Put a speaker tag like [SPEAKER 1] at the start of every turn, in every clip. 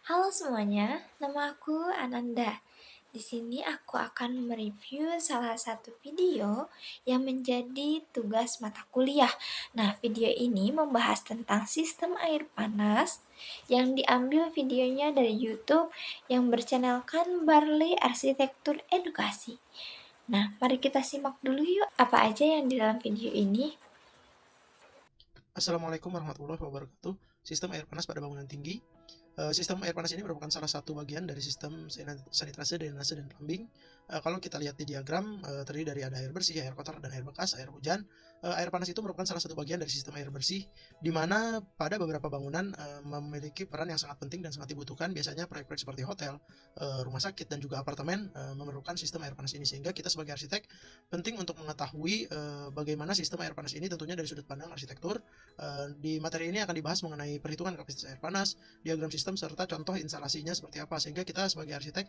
[SPEAKER 1] Halo semuanya, nama aku Ananda. Di sini aku akan mereview salah satu video yang menjadi tugas mata kuliah. Nah, video ini membahas tentang sistem air panas yang diambil videonya dari YouTube yang berchannelkan Barley Arsitektur Edukasi. Nah, mari kita simak dulu yuk apa aja yang di dalam video ini.
[SPEAKER 2] Assalamualaikum warahmatullahi wabarakatuh. Sistem air panas pada bangunan tinggi. Sistem air panas ini merupakan salah satu bagian dari sistem sanitase, drainase, dan plumbing. Kalau kita lihat di diagram, terdiri dari ada air bersih, air kotor, dan air bekas, air hujan. Air panas itu merupakan salah satu bagian dari sistem air bersih, di mana pada beberapa bangunan memiliki peran yang sangat penting dan sangat dibutuhkan. Biasanya proyek-proyek seperti hotel, rumah sakit, dan juga apartemen memerlukan sistem air panas ini. Sehingga kita sebagai arsitek penting untuk mengetahui bagaimana sistem air panas ini tentunya dari sudut pandang arsitektur. Di materi ini akan dibahas mengenai perhitungan kapasitas air panas, diagram sistem, serta contoh instalasinya seperti apa, sehingga kita sebagai arsitek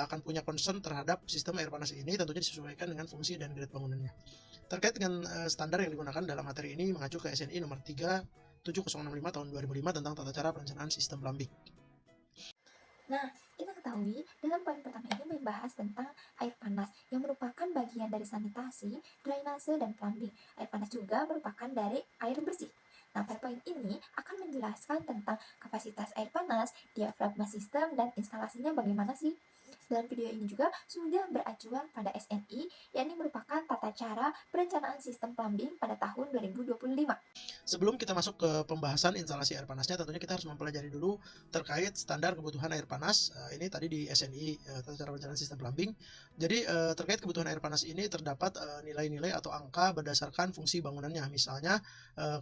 [SPEAKER 2] akan punya concern terhadap sistem air panas ini, tentunya disesuaikan dengan fungsi dan grade bangunannya. Terkait dengan standar yang digunakan dalam materi ini mengacu ke SNI nomor 37065 tahun 2005 tentang tata cara perencanaan sistem plumbing.
[SPEAKER 1] Nah, kita ketahui dalam poin pertama ini membahas tentang air panas yang merupakan bagian dari sanitasi, drainase, dan plumbing. Air panas juga merupakan dari air bersih. Nah, pada poin ini akan menjelaskan tentang kapasitas air panas, diafragma sistem, dan instalasinya bagaimana sih. Dalam video ini juga sudah beracuan pada SNI, yakni merupakan tata cara perencanaan sistem plumbing pada tahun 2025.
[SPEAKER 2] Sebelum kita masuk ke pembahasan instalasi air panasnya, tentunya kita harus mempelajari dulu terkait standar kebutuhan air panas. Ini tadi di SNI, tata cara perencanaan sistem plumbing. Jadi terkait kebutuhan air panas ini terdapat nilai-nilai atau angka berdasarkan fungsi bangunannya. Misalnya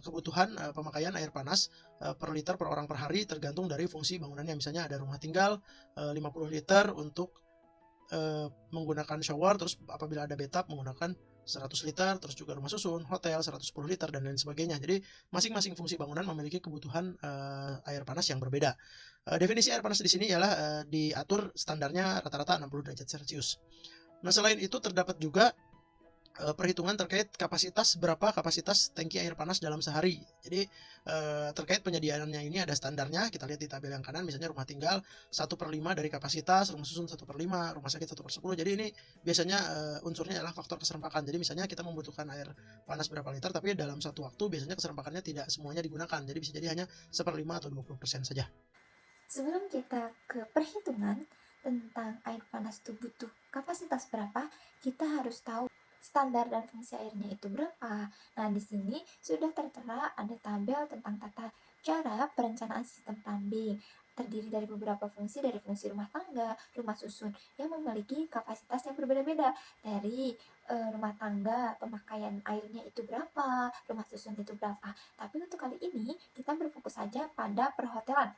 [SPEAKER 2] kebutuhan pemakaian air panas per liter per orang per hari tergantung dari fungsi bangunannya. Misalnya ada rumah tinggal 50 liter untuk menggunakan shower, terus apabila ada bathtub menggunakan 100 liter, terus juga rumah susun, hotel 110 liter, dan lain sebagainya. Jadi masing-masing fungsi bangunan memiliki kebutuhan air panas yang berbeda. Definisi air panas di sini ialah diatur standarnya rata-rata 60 derajat Celcius. Nah, selain itu terdapat juga perhitungan terkait berapa kapasitas tangki air panas dalam sehari. Jadi terkait penyediaannya ini ada standarnya. Kita lihat di tabel yang kanan, misalnya rumah tinggal 1/5 dari kapasitas, rumah susun 1/5, rumah sakit 1/10. Jadi ini biasanya unsurnya adalah faktor keserempakan. Jadi misalnya kita membutuhkan air panas berapa liter, tapi dalam satu waktu biasanya keserempakannya tidak semuanya digunakan. Jadi bisa jadi hanya 1/5 atau 20% saja.
[SPEAKER 1] Sebelum kita ke perhitungan tentang air panas itu butuh kapasitas berapa, kita harus tahu standar dan fungsi airnya itu berapa. Nah, di sini sudah tertera ada tabel tentang tata cara perencanaan sistem plumbing. Terdiri dari beberapa fungsi, dari fungsi rumah tangga, rumah susun yang memiliki kapasitas yang berbeda-beda. Dari rumah tangga, pemakaian airnya itu berapa, rumah susun itu berapa. Tapi untuk kali ini kita berfokus saja pada perhotelan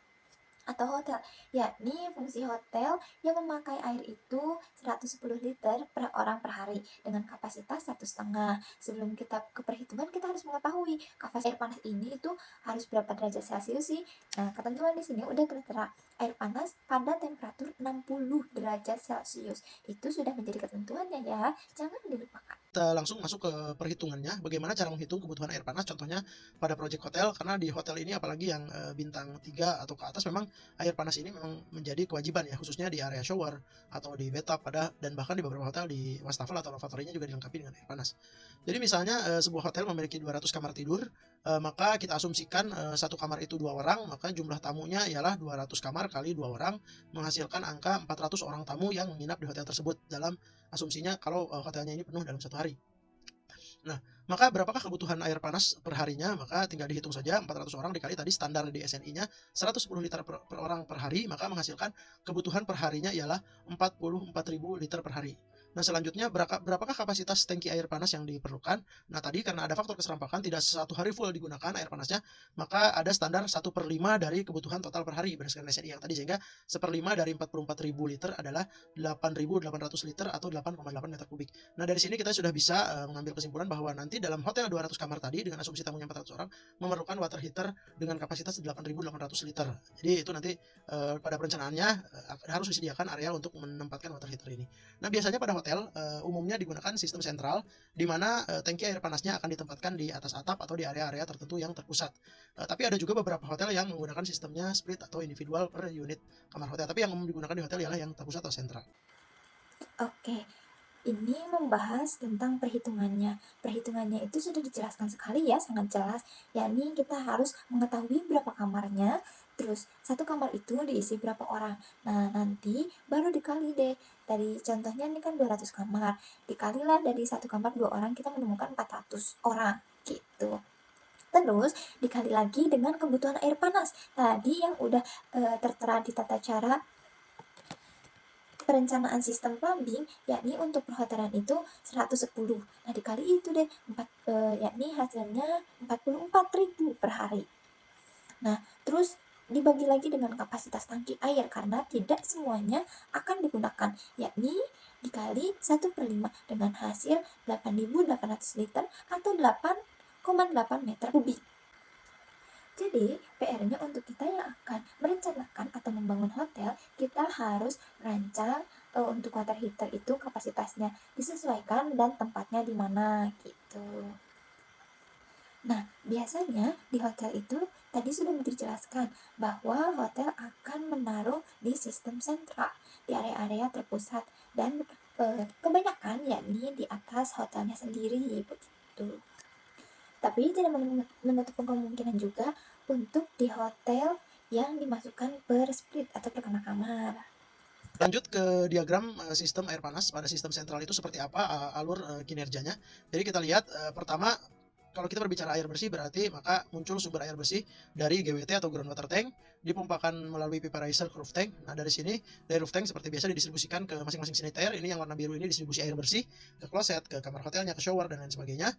[SPEAKER 1] atau hotel, yakni fungsi hotel yang memakai air itu 110 liter per orang per hari dengan kapasitas 1,5. Sebelum kita ke perhitungan, kita harus mengetahui kapasitas air panas ini itu harus berapa derajat Celcius sih. Nah, ketentuan di sini udah tertera air panas pada temperatur 60 derajat Celcius. Itu sudah menjadi ketentuannya ya, jangan dilupakan.
[SPEAKER 2] Kita langsung masuk ke perhitungannya, bagaimana cara menghitung kebutuhan air panas, contohnya pada proyek hotel, karena di hotel ini apalagi yang bintang 3 atau ke atas, memang air panas ini memang menjadi kewajiban ya, khususnya di area shower atau di bathtub dan bahkan di beberapa hotel di wastafel atau lavatory-nya juga dilengkapi dengan air panas. Jadi misalnya sebuah hotel memiliki 200 kamar tidur, maka kita asumsikan satu kamar itu 2 orang, maka jumlah tamunya ialah 200 kamar kali 2 orang, menghasilkan angka 400 orang tamu yang menginap di hotel tersebut dalam asumsinya kalau hotelnya ini penuh dalam satu hari. Nah, maka berapakah kebutuhan air panas per harinya? Maka tinggal dihitung saja, 400 orang dikali tadi standar di SNI-nya 110 liter per orang per hari, maka menghasilkan kebutuhan per harinya ialah 44.000 liter per hari. Nah, selanjutnya berapakah kapasitas tangki air panas yang diperlukan? Nah, tadi karena ada faktor keserempakan tidak satu hari full digunakan air panasnya, maka ada standar 1/5 dari kebutuhan total per hari berdasarkan SNI yang tadi, sehingga 1/5 dari 44.000 liter adalah 8.800 liter atau 8,8 meter kubik. Nah, dari sini kita sudah bisa mengambil kesimpulan bahwa nanti dalam hotel 200 kamar tadi dengan asumsi tamunya 400 orang memerlukan water heater dengan kapasitas 8.800 liter. Jadi itu nanti pada perencanaannya harus disediakan area untuk menempatkan water heater ini. Nah, biasanya pada hotel hotel umumnya digunakan sistem sentral, di mana tangki air panasnya akan ditempatkan di atas atap atau di area-area tertentu yang terpusat. Tapi ada juga beberapa hotel yang menggunakan sistemnya split atau individual per unit kamar hotel. Tapi yang umum digunakan di hotel ialah yang terpusat atau sentral.
[SPEAKER 1] Oke, ini membahas tentang perhitungannya. Perhitungannya itu sudah dijelaskan sekali ya, sangat jelas. Yakni kita harus mengetahui berapa kamarnya, terus satu kamar itu diisi berapa orang. Nah, nanti baru dikali deh. Dari contohnya ini kan 200 kamar. Dikalilah dari satu kamar 2 orang, kita menemukan 400 orang. Gitu. Terus dikali lagi dengan kebutuhan air panas. Tadi yang udah tertera di tata cara perencanaan sistem plumbing, yakni untuk perhotelan itu 110. Nah, dikali itu deh, yakni hasilnya 44.000 per hari. Nah, terus dibagi lagi dengan kapasitas tangki air karena tidak semuanya akan digunakan, yakni dikali 1/5 dengan hasil 8.800 liter atau 8,8 meter kubik. Jadi, PR-nya untuk kita yang akan merencanakan atau membangun hotel, kita harus merancang untuk water heater itu kapasitasnya disesuaikan dan tempatnya di mana gitu. Nah, biasanya di hotel itu tadi sudah dijelaskan bahwa hotel akan menaruh di sistem sentral di area-area terpusat dan kebanyakan yakni di atas hotelnya sendiri begitu. Tapi tidak menutup kemungkinan juga untuk di hotel yang dimasukkan per split atau per kamar-kamar.
[SPEAKER 2] Lanjut ke diagram sistem air panas pada sistem sentral itu seperti apa alur kinerjanya. Jadi kita lihat pertama, kalau kita berbicara air bersih berarti maka muncul sumber air bersih dari GWT atau groundwater tank, dipompakan melalui pipa riser ke roof tank. Nah, dari sini dari roof tank seperti biasa didistribusikan ke masing-masing saniter. Ini yang warna biru ini distribusi air bersih ke kloset, ke kamar hotelnya, ke shower dan lain sebagainya.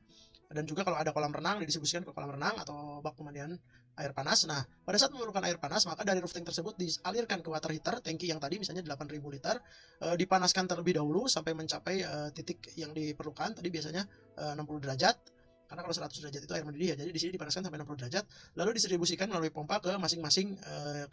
[SPEAKER 2] Dan juga kalau ada kolam renang didistribusikan ke kolam renang atau bak pemandian air panas. Nah, pada saat memerlukan air panas maka dari roof tank tersebut dialirkan ke water heater, tangki yang tadi misalnya 8.000 liter, dipanaskan terlebih dahulu sampai mencapai titik yang diperlukan. Tadi biasanya 60 derajat. Karena kalau 100 derajat itu air mendidih ya, jadi di sini dipanaskan sampai 60 derajat, lalu distribusikan melalui pompa ke masing-masing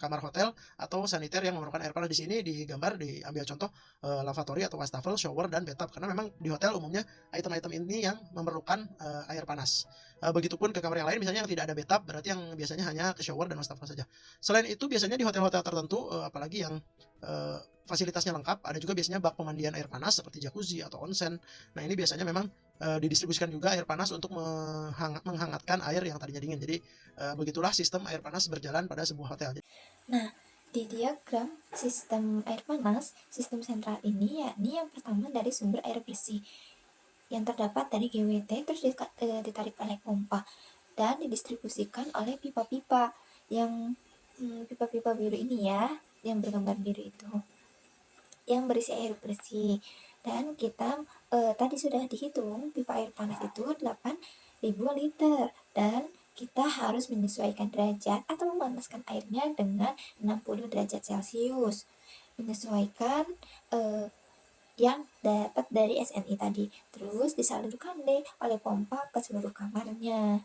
[SPEAKER 2] kamar hotel atau saniter yang memerlukan air panas. Di sini digambar, diambil contoh lavatory atau wastafel, shower dan bathtub, karena memang di hotel umumnya item-item ini yang memerlukan air panas. Begitupun ke kamar yang lain misalnya yang tidak ada bathtub, berarti yang biasanya hanya ke shower dan wastafel saja. Selain itu biasanya di hotel-hotel tertentu apalagi yang fasilitasnya lengkap, ada juga biasanya bak pemandian air panas seperti jacuzzi atau onsen. Nah, ini biasanya memang didistribusikan juga air panas untuk menghangatkan air yang tadinya dingin. Jadi begitulah sistem air panas berjalan pada sebuah hotel.
[SPEAKER 1] Nah, di diagram sistem air panas, sistem sentral ini yakni yang pertama dari sumber air bersih yang terdapat dari GWT, terus ditarik oleh pompa dan didistribusikan oleh pipa-pipa yang pipa-pipa biru ini ya, yang bergambar biru itu, yang berisi air bersih. Dan kita tadi sudah dihitung pipa air panas itu 8.000 liter dan kita harus menyesuaikan derajat atau memanaskan airnya dengan 60 derajat Celcius, menyesuaikan yang dapat dari SNI tadi, terus disalurkan deh oleh pompa ke seluruh kamarnya.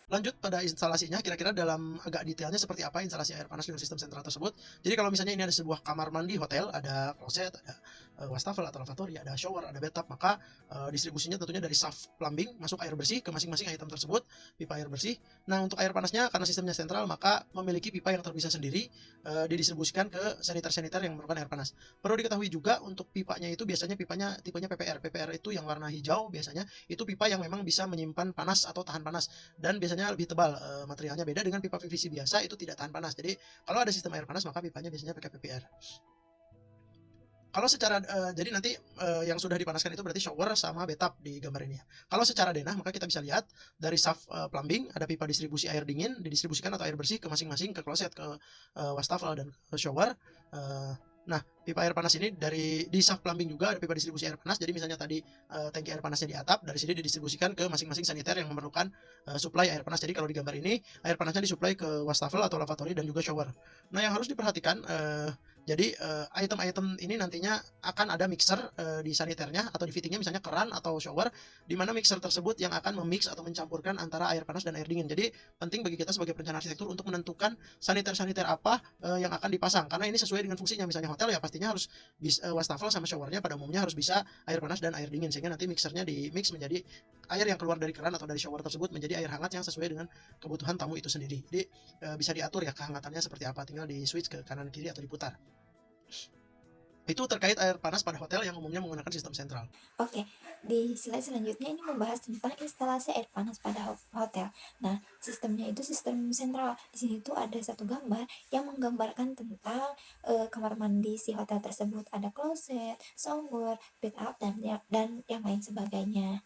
[SPEAKER 2] Lanjut pada instalasinya, kira-kira dalam agak detailnya seperti apa instalasi air panas dengan sistem sentral tersebut. Jadi kalau misalnya ini ada sebuah kamar mandi hotel, ada kloset, ada wastafel atau lavatory, ada shower, ada bathtub, maka distribusinya tentunya dari shaft plumbing masuk air bersih ke masing-masing item tersebut, pipa air bersih. Nah, untuk air panasnya karena sistemnya sentral maka memiliki pipa yang terpisah sendiri, didistribusikan ke saniter-saniter yang memerlukan air panas. Perlu diketahui juga untuk pipanya itu biasanya pipanya tipenya PPR. PPR itu yang warna hijau biasanya itu pipa yang memang bisa menyimpan panas atau tahan panas, dan biasanya lebih tebal materialnya, beda dengan pipa PVC biasa itu tidak tahan panas. Jadi kalau ada sistem air panas maka pipanya biasanya pakai PPR. Kalau secara jadi nanti yang sudah dipanaskan itu berarti shower sama bathtub di gambar ini ya. Kalau secara denah maka kita bisa lihat dari shaft plumbing ada pipa distribusi air dingin didistribusikan atau air bersih ke masing-masing, ke kloset, ke wastafel dan ke shower. Nah, pipa air panas ini di shaft plumbing juga ada pipa distribusi air panas. Jadi misalnya tadi tangki air panasnya di atap, dari sini didistribusikan ke masing-masing saniter yang memerlukan suplai air panas. Jadi kalau di gambar ini air panasnya disuplai ke wastafel atau lavatory dan juga shower. Nah, yang harus diperhatikan Jadi item-item ini nantinya akan ada mixer di saniternya atau di fittingnya, misalnya keran atau shower, di mana mixer tersebut yang akan memix atau mencampurkan antara air panas dan air dingin. Jadi penting bagi kita sebagai perencana arsitektur untuk menentukan saniter-saniter apa yang akan dipasang, karena ini sesuai dengan fungsinya. Misalnya hotel ya pastinya harus wastafel sama showernya pada umumnya harus bisa air panas dan air dingin, sehingga nanti mixernya di mix menjadi air yang keluar dari keran atau dari shower tersebut menjadi air hangat yang sesuai dengan kebutuhan tamu itu sendiri. Jadi bisa diatur ya kehangatannya seperti apa, tinggal di switch ke kanan kiri atau diputar. Itu terkait air panas pada hotel yang umumnya menggunakan sistem sentral.
[SPEAKER 1] Oke, di slide selanjutnya ini membahas tentang instalasi air panas pada hotel. Nah, sistemnya itu sistem sentral. Di sini tuh ada satu gambar yang menggambarkan tentang kamar mandi si hotel tersebut. Ada kloset, shower, bathtub, dan yang lain sebagainya.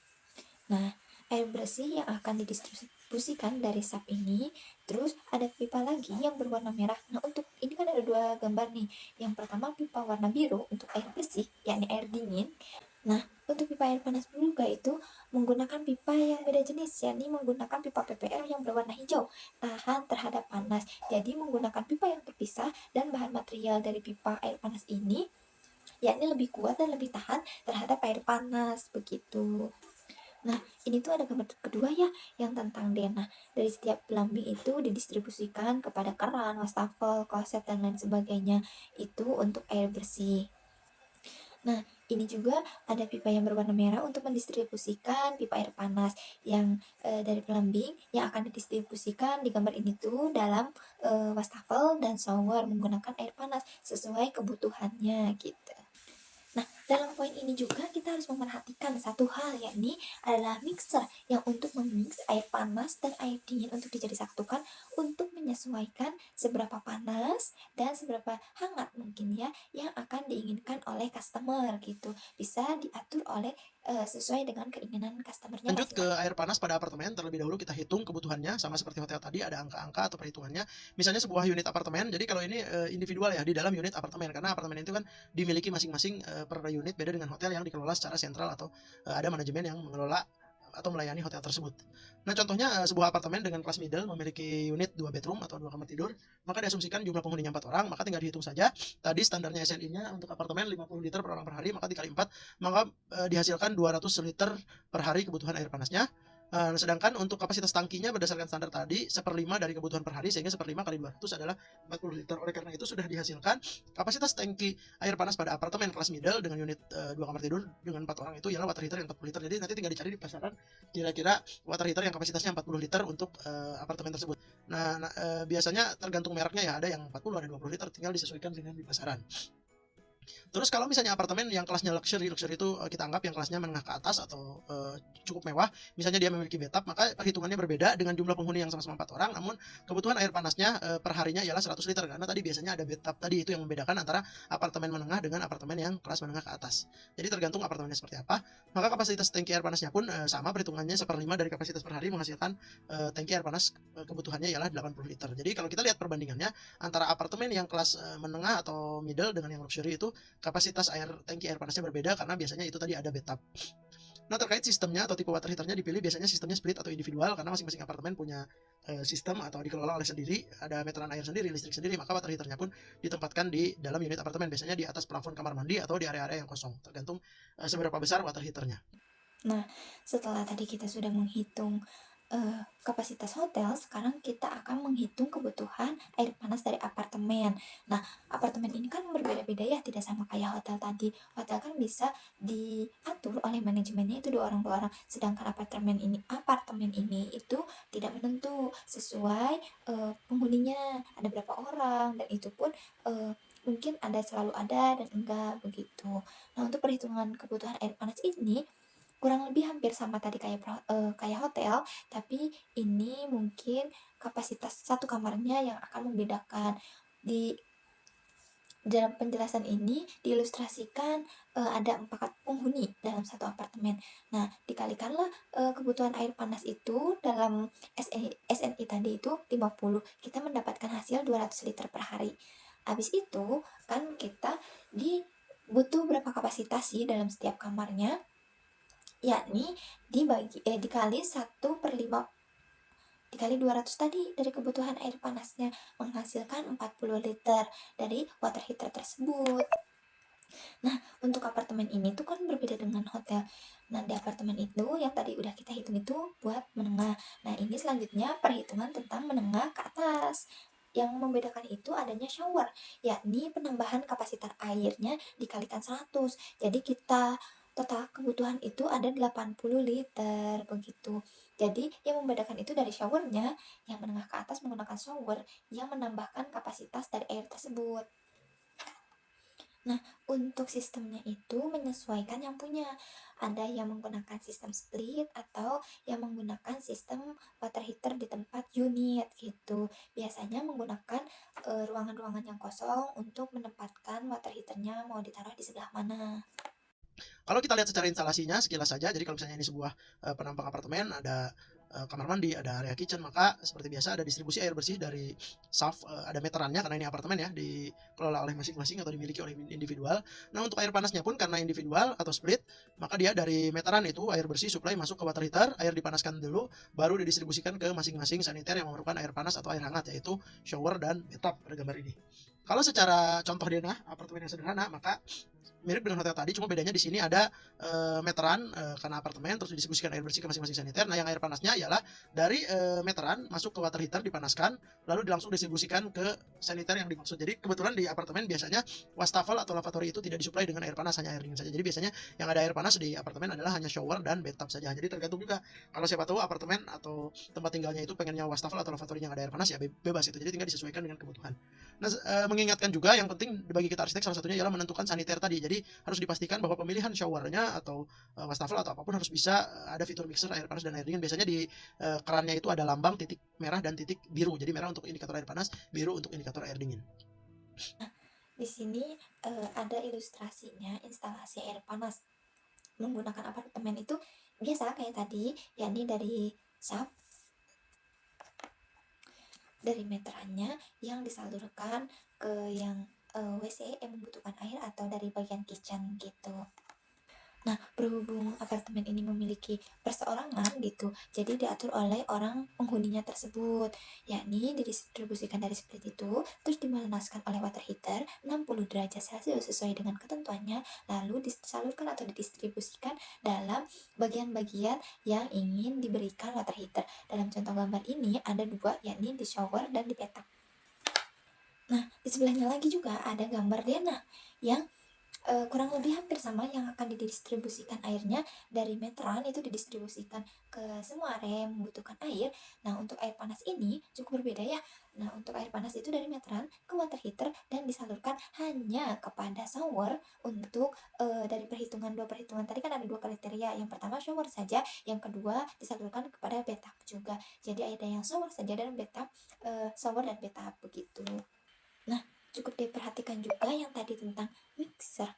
[SPEAKER 1] Nah, air bersih yang akan didistribusikan dari sap ini, terus ada pipa lagi yang berwarna merah. Nah, untuk ini kan ada dua gambar nih. Yang pertama pipa warna biru untuk air bersih, yakni air dingin. Nah, untuk pipa air panas juga itu menggunakan pipa yang beda jenis, yakni menggunakan pipa PPL yang berwarna hijau, tahan terhadap panas. Jadi menggunakan pipa yang terpisah dan bahan material dari pipa air panas ini yakni lebih kuat dan lebih tahan terhadap air panas begitu. Nah, ini tuh ada gambar kedua ya, yang tentang denah. Dari setiap plumbing itu didistribusikan kepada keran, wastafel, kloset, dan lain sebagainya. Itu untuk air bersih. Nah, ini juga ada pipa yang berwarna merah untuk mendistribusikan pipa air panas yang dari plumbing yang akan didistribusikan di gambar ini tuh dalam wastafel dan shower menggunakan air panas sesuai kebutuhannya gitu. Nah, dalam poin ini juga kita harus memerhatikan satu hal, yakni adalah mixer yang untuk memix air panas dan air dingin untuk disatukan untuk menyesuaikan seberapa panas dan seberapa hangat mungkin ya yang akan diinginkan oleh customer gitu. Bisa diatur oleh sesuai dengan keinginan customernya
[SPEAKER 2] Lanjut ke
[SPEAKER 1] masing-masing.
[SPEAKER 2] air panas pada apartemen, terlebih dahulu kita hitung kebutuhannya, sama seperti hotel tadi ada angka-angka atau perhitungannya. Misalnya sebuah unit apartemen, jadi kalau ini individual ya di dalam unit apartemen, karena apartemen itu kan dimiliki masing-masing per unit, beda dengan hotel yang dikelola secara sentral atau ada manajemen yang mengelola atau melayani hotel tersebut. Nah, contohnya sebuah apartemen dengan kelas middle memiliki unit 2 bedroom atau 2 kamar tidur, maka diasumsikan jumlah penghuninya 4 orang, maka tinggal dihitung saja. Tadi standarnya SNI-nya untuk apartemen 50 liter per orang per hari, maka dikali 4, maka dihasilkan 200 liter per hari kebutuhan air panasnya. Sedangkan untuk kapasitas tangkinya berdasarkan standar tadi 1/5 dari kebutuhan per hari, sehingga 1/5 kali 200 adalah 40 liter. Oleh karena itu sudah dihasilkan kapasitas tangki air panas pada apartemen kelas middle dengan unit 2 kamar tidur dengan 4 orang itu ialah water heater yang 40 liter. Jadi nanti tinggal dicari di pasaran kira-kira water heater yang kapasitasnya 40 liter untuk apartemen tersebut. Nah, biasanya tergantung mereknya ya, ada yang 40, ada 20 liter, tinggal disesuaikan dengan di pasaran. Terus kalau misalnya apartemen yang kelasnya luxury itu kita anggap yang kelasnya menengah ke atas atau cukup mewah, misalnya dia memiliki bathtub, maka perhitungannya berbeda dengan jumlah penghuni yang sama-sama 4 orang, namun kebutuhan air panasnya per harinya ialah 100 liter, karena tadi biasanya ada bathtub tadi, itu yang membedakan antara apartemen menengah dengan apartemen yang kelas menengah ke atas. Jadi tergantung apartemennya seperti apa, maka kapasitas tangki air panasnya pun sama, perhitungannya 1/5 dari kapasitas per hari menghasilkan tangki air panas kebutuhannya ialah 80 liter. Jadi kalau kita lihat perbandingannya antara apartemen yang kelas menengah atau middle dengan yang luxury itu kapasitas tangki air panasnya berbeda, karena biasanya itu tadi ada bathtub. Nah, terkait sistemnya atau tipe water heaternya dipilih biasanya sistemnya split atau individual, karena masing-masing apartemen punya sistem atau dikelola oleh sendiri, ada meteran air sendiri, listrik sendiri, maka water heaternya pun ditempatkan di dalam unit apartemen, biasanya di atas plafon kamar mandi atau di area-area yang kosong, tergantung seberapa besar water heaternya.
[SPEAKER 1] Nah, setelah tadi kita sudah menghitung kapasitas hotel, sekarang kita akan menghitung kebutuhan air panas dari apartemen. Nah, apartemen ini kan berbeda-beda ya, tidak sama kayak hotel tadi. Hotel kan bisa diatur oleh manajemennya itu dua orang, sedangkan apartemen ini itu tidak menentu sesuai penghuninya ada berapa orang, dan itu pun mungkin selalu ada dan enggak begitu. Nah, untuk perhitungan kebutuhan air panas ini kurang lebih hampir sama tadi kayak hotel, tapi ini mungkin kapasitas satu kamarnya yang akan membedakan. Di dalam penjelasan ini diilustrasikan ada 4 penghuni dalam satu apartemen. Nah, dikalikanlah kebutuhan air panas itu dalam SNI tadi itu 50. Kita mendapatkan hasil 200 liter per hari. Habis itu kan kita butuh berapa kapasitas sih dalam setiap kamarnya, yakni dikali 1/5 dikali 200 tadi dari kebutuhan air panasnya, menghasilkan 40 liter dari water heater tersebut. Nah, untuk apartemen ini tuh kan berbeda dengan hotel. Nah, di apartemen itu yang tadi udah kita hitung itu buat menengah. Nah, ini selanjutnya perhitungan tentang menengah ke atas. Yang membedakan itu adanya shower, yakni penambahan kapasitas airnya dikalikan 100. Jadi kita total kebutuhan itu ada 80 liter begitu. Jadi yang membedakan itu dari showernya, yang menengah ke atas menggunakan shower yang menambahkan kapasitas dari air tersebut. Nah, untuk sistemnya itu menyesuaikan yang punya. Ada yang menggunakan sistem split atau yang menggunakan sistem water heater di tempat unit gitu. Biasanya menggunakan ruangan-ruangan yang kosong untuk menempatkan water heaternya mau ditaruh di sebelah mana.
[SPEAKER 2] Kalau kita lihat secara instalasinya sekilas saja, jadi kalau misalnya ini sebuah penampang apartemen, ada kamar mandi, ada area kitchen, maka seperti biasa ada distribusi air bersih dari shaft, ada meterannya karena ini apartemen ya, dikelola oleh masing-masing atau dimiliki oleh individual. Nah, untuk air panasnya pun karena individual atau split, maka dia dari meteran itu air bersih supply masuk ke water heater, air dipanaskan dulu, baru didistribusikan ke masing-masing saniter yang memerlukan air panas atau air hangat, yaitu shower dan bathtub pada gambar ini. Kalau secara contoh denah apartemen yang sederhana, maka mirip dengan hotel tadi, cuma bedanya di sini ada meteran karena apartemen, terus didistribusikan air bersih ke masing-masing saniter. Nah, yang air panasnya ialah dari meteran masuk ke water heater, dipanaskan, lalu langsung distribusikan ke saniter yang dimaksud. Jadi kebetulan di apartemen biasanya wastafel atau lavatory itu tidak disuplai dengan air panas, hanya air dingin saja. Jadi biasanya yang ada air panas di apartemen adalah hanya shower dan bathtub saja. Jadi tergantung juga, kalau siapa tahu apartemen atau tempat tinggalnya itu pengennya wastafel atau lavatory yang ada air panas, ya bebas itu. Jadi tinggal disesuaikan dengan kebutuhan. Nah, mengingatkan juga yang penting bagi kita arsitek salah satunya ialah menentukan saniter tadi. Jadi harus dipastikan bahwa pemilihan showernya atau wastafel atau apapun harus bisa ada fitur mixer air panas dan air dingin. Biasanya di kerannya itu ada lambang titik merah dan titik biru. Jadi merah untuk indikator air panas, biru untuk indikator air dingin.
[SPEAKER 1] Di sini ada ilustrasinya instalasi air panas menggunakan apartemen itu biasa kayak tadi, yakni dari shaft, dari meterannya yang disalurkan ke yang WC yang membutuhkan air atau dari bagian kitchen gitu. Nah, berhubung apartemen ini memiliki perseorangan gitu, jadi diatur oleh orang penghuninya tersebut, yakni didistribusikan dari split itu, terus dimanaskan oleh water heater 60 derajat Celcius sesuai dengan ketentuannya, lalu disalurkan atau didistribusikan dalam bagian-bagian yang ingin diberikan water heater. Dalam contoh gambar ini ada dua, yakni di shower dan di bathtub. Nah, di sebelahnya lagi juga ada gambar denah yang kurang lebih hampir sama, yang akan didistribusikan airnya dari meteran itu didistribusikan ke semua area yang membutuhkan air. Nah, untuk air panas ini cukup berbeda ya. Nah, untuk air panas itu dari meteran ke water heater dan disalurkan hanya kepada shower. Untuk dari dua perhitungan tadi kan ada dua kriteria. Yang pertama shower saja, yang kedua disalurkan kepada bathtub juga. Jadi ada yang shower saja dan bathtub, shower dan bathtub begitu. Nah, cukup diperhatikan juga yang tadi tentang mixer.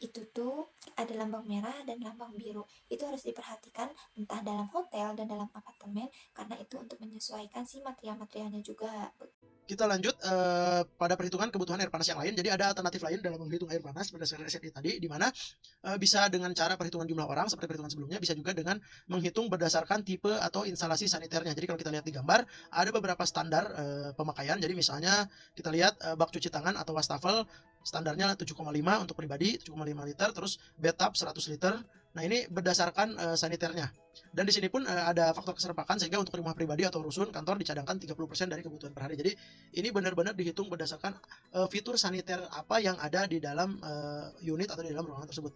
[SPEAKER 1] Itu tuh ada lambang merah dan lambang biru. Itu harus diperhatikan entah dalam hotel dan dalam apartemen, karena itu untuk menyesuaikan si material-materialnya juga.
[SPEAKER 2] Kita lanjut pada perhitungan kebutuhan air panas yang lain. Jadi ada alternatif lain dalam menghitung air panas berdasarkan riset tadi, di mana bisa dengan cara perhitungan jumlah orang seperti perhitungan sebelumnya, bisa juga dengan menghitung berdasarkan tipe atau instalasi saniternya. Jadi kalau kita lihat di gambar, ada beberapa standar pemakaian. Jadi misalnya kita lihat bak cuci tangan atau wastafel standarnya 7,5 untuk pribadi, 7,5 liter, terus bathtub 100 liter. Nah, ini berdasarkan saniternya. Dan di sini pun ada faktor keserpakan, sehingga untuk rumah pribadi atau rusun kantor dicadangkan 30% dari kebutuhan per hari. Jadi ini benar-benar dihitung berdasarkan fitur saniter apa yang ada di dalam unit atau di dalam ruangan tersebut.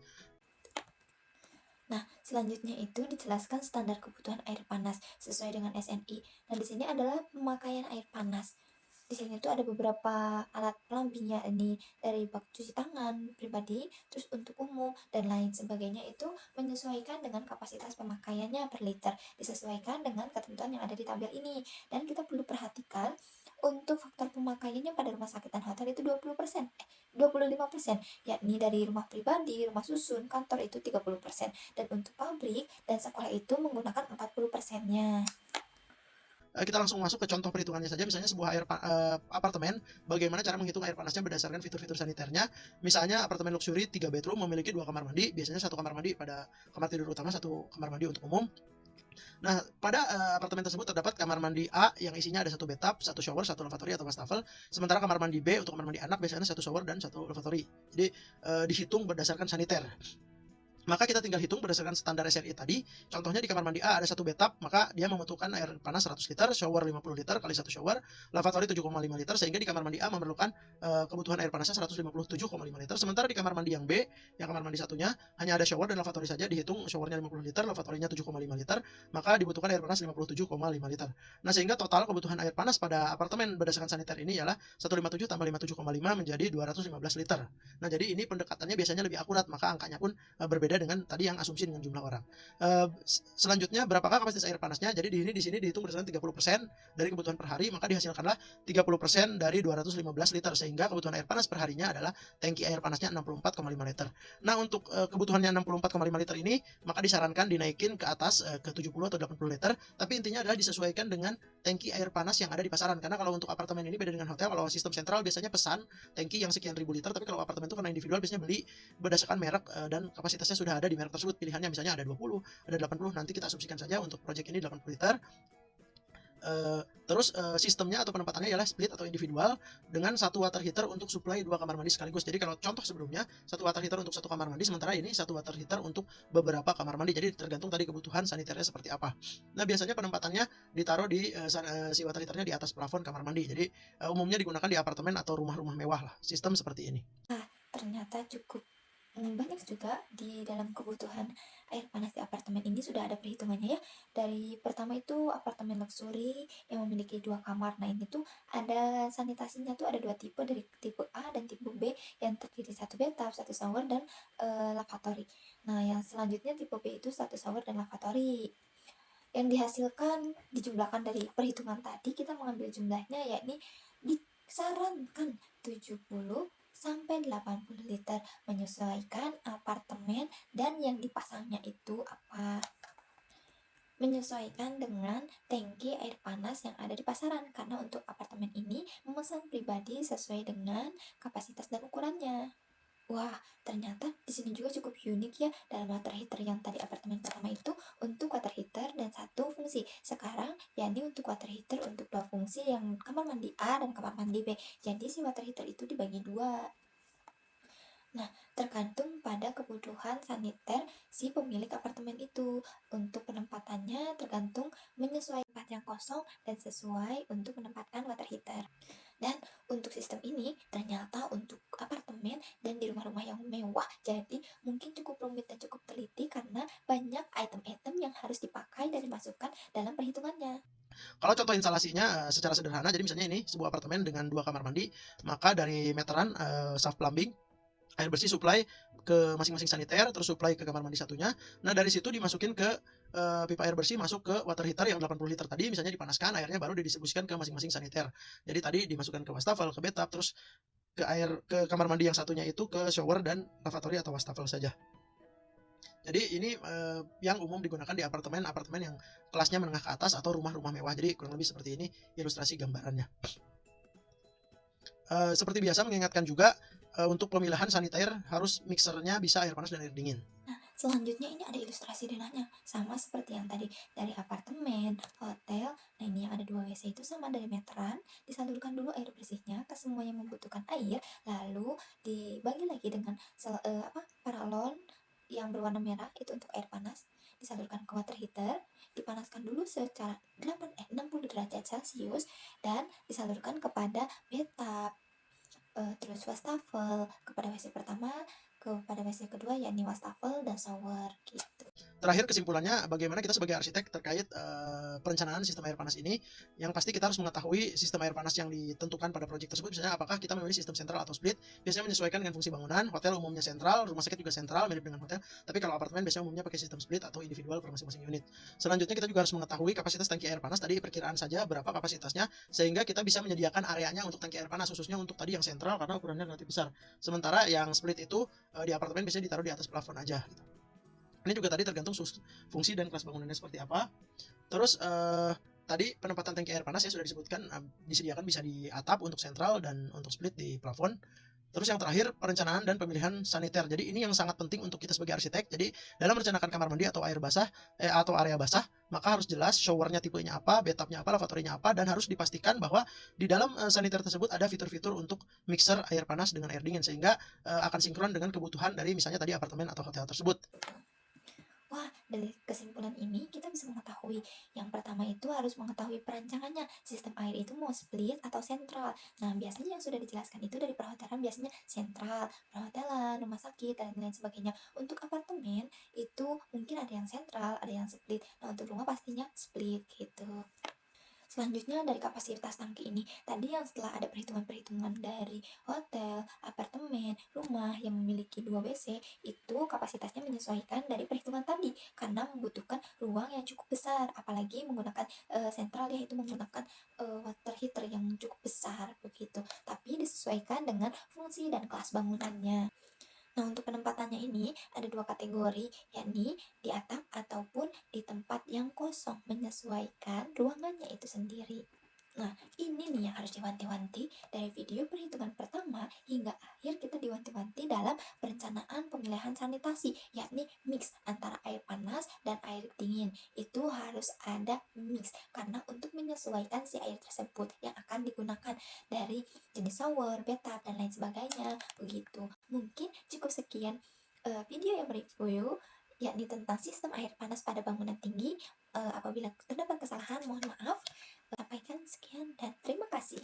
[SPEAKER 1] Nah, selanjutnya itu dijelaskan standar kebutuhan air panas sesuai dengan SNI. Nah, di sini adalah pemakaian air panas. Di sini tuh ada beberapa alat pelambingnya, ini dari bak cuci tangan pribadi, terus untuk umum dan lain sebagainya, itu menyesuaikan dengan kapasitas pemakaiannya per liter, disesuaikan dengan ketentuan yang ada di tabel ini. Dan kita perlu perhatikan untuk faktor pemakaiannya pada rumah sakit dan hotel itu 25%, yakni dari rumah pribadi, rumah susun, kantor itu 30%, dan untuk pabrik dan sekolah itu menggunakan 40%-nya.
[SPEAKER 2] Kita langsung masuk ke contoh perhitungannya saja. Misalnya sebuah apartemen, bagaimana cara menghitung air panasnya berdasarkan fitur-fitur saniternya. Misalnya apartemen luxury 3 bedroom memiliki 2 kamar mandi, biasanya 1 kamar mandi pada kamar tidur utama, 1 kamar mandi untuk umum. Nah, pada apartemen tersebut terdapat kamar mandi A yang isinya ada 1 bathtub, 1 shower, 1 lavatory atau wastafel. Sementara kamar mandi B untuk kamar mandi anak biasanya 1 shower dan 1 lavatory. Jadi dihitung berdasarkan saniter. Maka kita tinggal hitung berdasarkan standar SRI tadi. Contohnya di kamar mandi A ada 1 bathtub, maka dia membutuhkan air panas 100 liter, shower 50 liter kali 1 shower, lavatory 7,5 liter, sehingga di kamar mandi A memerlukan kebutuhan air panasnya 157,5 liter. Sementara di kamar mandi yang B, yang kamar mandi satunya hanya ada shower dan lavatory saja, dihitung showernya 50 liter, lavatorynya 7,5 liter, maka dibutuhkan air panas 57,5 liter. Nah, sehingga total kebutuhan air panas pada apartemen berdasarkan saniter ini ialah 157 tambah 57,5 menjadi 215 liter. Nah, jadi ini pendekatannya biasanya lebih akurat, maka angkanya pun berbeda dengan tadi yang asumsi dengan jumlah orang. Selanjutnya berapakah kapasitas air panasnya? Jadi di sini dihitung berdasarkan 30% dari kebutuhan per hari, maka dihasilkanlah 30% dari 215 liter, sehingga kebutuhan air panas per harinya adalah tangki air panasnya 64,5 liter. Nah, untuk kebutuhannya 64,5 liter ini, maka disarankan dinaikin ke atas ke 70 atau 80 liter, tapi intinya adalah disesuaikan dengan tangki air panas yang ada di pasaran. Karena kalau untuk apartemen ini beda dengan hotel, kalau sistem sentral biasanya pesan tangki yang sekian ribu liter, tapi kalau apartemen itu karena individual biasanya beli berdasarkan merek dan kapasitasnya sudah ada di merek tersebut. Pilihannya misalnya ada 20, ada 80, nanti kita asumsikan saja untuk project ini 80 liter. Terus sistemnya atau penempatannya ialah split atau individual dengan 1 water heater untuk supply 2 kamar mandi sekaligus. Jadi kalau contoh sebelumnya 1 water heater untuk 1 kamar mandi, sementara ini 1 water heater untuk beberapa kamar mandi. Jadi tergantung tadi kebutuhan saniternya seperti apa. Nah, biasanya penempatannya ditaruh di si water heaternya di atas plafon kamar mandi. Jadi umumnya digunakan di apartemen atau rumah-rumah mewah lah, sistem seperti ini.
[SPEAKER 1] Ternyata cukup banyak juga di dalam kebutuhan air panas di apartemen ini sudah ada perhitungannya ya. Dari pertama itu apartemen luxury yang memiliki 2 kamar. Nah, ini tuh ada sanitasinya tuh ada 2 tipe, dari tipe A dan tipe B yang terdiri 1 bathtub, 1 shower dan lavatory. Nah, yang selanjutnya tipe B itu 1 shower dan lavatory. Yang dihasilkan dijumlahkan dari perhitungan tadi, kita mengambil jumlahnya yakni disarankan 70 sampai 80 liter, menyesuaikan apartemen dan yang dipasangnya itu apa. Menyesuaikan dengan tangki air panas yang ada di pasaran, karena untuk apartemen ini memesan pribadi sesuai dengan kapasitas dan ukurannya. Wah, ternyata di sini juga cukup unik ya dalam water heater yang tadi apartemen pertama itu untuk water heater dan 1 fungsi. Sekarang yakni untuk water heater untuk 2 fungsi yang kamar mandi A dan kamar mandi B. Jadi si water heater itu dibagi 2. Nah, tergantung pada kebutuhan saniter si pemilik apartemen itu. Untuk penempatannya tergantung menyesuaikan tempat yang kosong dan sesuai untuk menempatkan water heater. Dan untuk sistem ini ternyata untuk apartemen dan di rumah-rumah yang mewah, jadi mungkin cukup rumit dan cukup teliti karena banyak item-item yang harus dipakai dan dimasukkan dalam perhitungannya.
[SPEAKER 2] Kalau contoh instalasinya secara sederhana, jadi misalnya ini sebuah apartemen dengan 2 kamar mandi, maka dari meteran shaft plumbing, air bersih supply ke masing-masing saniter, terus supply ke kamar mandi satunya. Nah, dari situ dimasukin ke pipa air bersih masuk ke water heater yang 80 liter tadi, misalnya dipanaskan, airnya baru didistribusikan ke masing-masing saniter. Jadi tadi dimasukkan ke wastafel, ke bathtub, terus ke kamar mandi yang satunya itu ke shower dan lavatory atau wastafel saja. Jadi ini yang umum digunakan di apartemen-apartemen yang kelasnya menengah ke atas atau rumah-rumah mewah. Jadi kurang lebih seperti ini ilustrasi gambarannya. Seperti biasa mengingatkan juga untuk pemilihan saniter harus mixernya bisa air panas dan air dingin.
[SPEAKER 1] Nah, selanjutnya ini ada ilustrasi denahnya, sama seperti yang tadi dari apartemen, hotel. Nah, ini yang ada 2 WC itu sama dari meteran, disalurkan dulu air bersihnya ke semua yang membutuhkan air, lalu dibagi lagi dengan paralon yang berwarna merah itu untuk air panas, disalurkan ke water heater, dipanaskan dulu secara 60 derajat Celcius dan disalurkan kepada bathtub, terus wastafel, kepada WC pertama, kepada WC kedua yakni wastafel dan shower gitu.
[SPEAKER 2] Terakhir kesimpulannya, bagaimana kita sebagai arsitek terkait perencanaan sistem air panas ini. Yang pasti kita harus mengetahui sistem air panas yang ditentukan pada proyek tersebut, misalnya apakah kita memilih sistem sentral atau split. Biasanya menyesuaikan dengan fungsi bangunan. Hotel umumnya sentral, rumah sakit juga sentral, mirip dengan hotel. Tapi kalau apartemen biasanya umumnya pakai sistem split atau individual per masing-masing unit. Selanjutnya kita juga harus mengetahui kapasitas tangki air panas, tadi perkiraan saja berapa kapasitasnya, sehingga kita bisa menyediakan areanya untuk tangki air panas, khususnya untuk tadi yang sentral karena ukurannya relatif besar. Sementara yang split itu di apartemen biasanya ditaruh di atas plafon aja gitu. Ini juga tadi tergantung fungsi dan kelas bangunannya seperti apa. Terus tadi penempatan tangki air panas ya sudah disebutkan, disediakan bisa di atap untuk sentral dan untuk split di plafon. Terus yang terakhir, perencanaan dan pemilihan saniter. Jadi ini yang sangat penting untuk kita sebagai arsitek. Jadi dalam merencanakan kamar mandi atau air basah atau area basah, maka harus jelas showernya tipenya apa, bathtubnya apa, lavatorynya apa, dan harus dipastikan bahwa di dalam saniter tersebut ada fitur-fitur untuk mixer air panas dengan air dingin sehingga akan sinkron dengan kebutuhan dari misalnya tadi apartemen atau hotel tersebut.
[SPEAKER 1] Wah, dari kesimpulan ini kita bisa mengetahui yang pertama itu harus mengetahui perancangannya. Sistem air itu mau split atau sentral. Nah, biasanya yang sudah dijelaskan itu dari perhotelan biasanya sentral, perhotelan, rumah sakit, dan lain sebagainya. Untuk apartemen itu mungkin ada yang sentral, ada yang split. Nah, untuk rumah pastinya split gitu. Selanjutnya dari kapasitas tangki ini, tadi yang setelah ada perhitungan-perhitungan dari hotel, apartemen, rumah yang memiliki 2 WC, itu kapasitasnya menyesuaikan dari perhitungan tadi karena membutuhkan ruang yang cukup besar, apalagi menggunakan sentral ya itu menggunakan water heater yang cukup besar begitu. Tapi disesuaikan dengan fungsi dan kelas bangunannya. Nah, untuk penempatannya ini ada dua kategori, yakni di atap ataupun di tempat yang kosong, menyesuaikan ruangannya itu sendiri. Nah, ini nih yang harus diwanti-wanti dari video perhitungan pertama hingga akhir kita diwanti-wanti dalam perencanaan pemilihan sanitasi, yakni mix antara air panas dan air dingin. Itu harus ada mix karena untuk menyesuaikan si air tersebut yang akan digunakan dari jenis shower, bathtub, dan lain sebagainya. Begitu. Mungkin cukup sekian video yang mereview yakni tentang sistem air panas pada bangunan tinggi. Apabila terdapat kesalahan, mohon maaf. Sampaikan sekian dan terima kasih.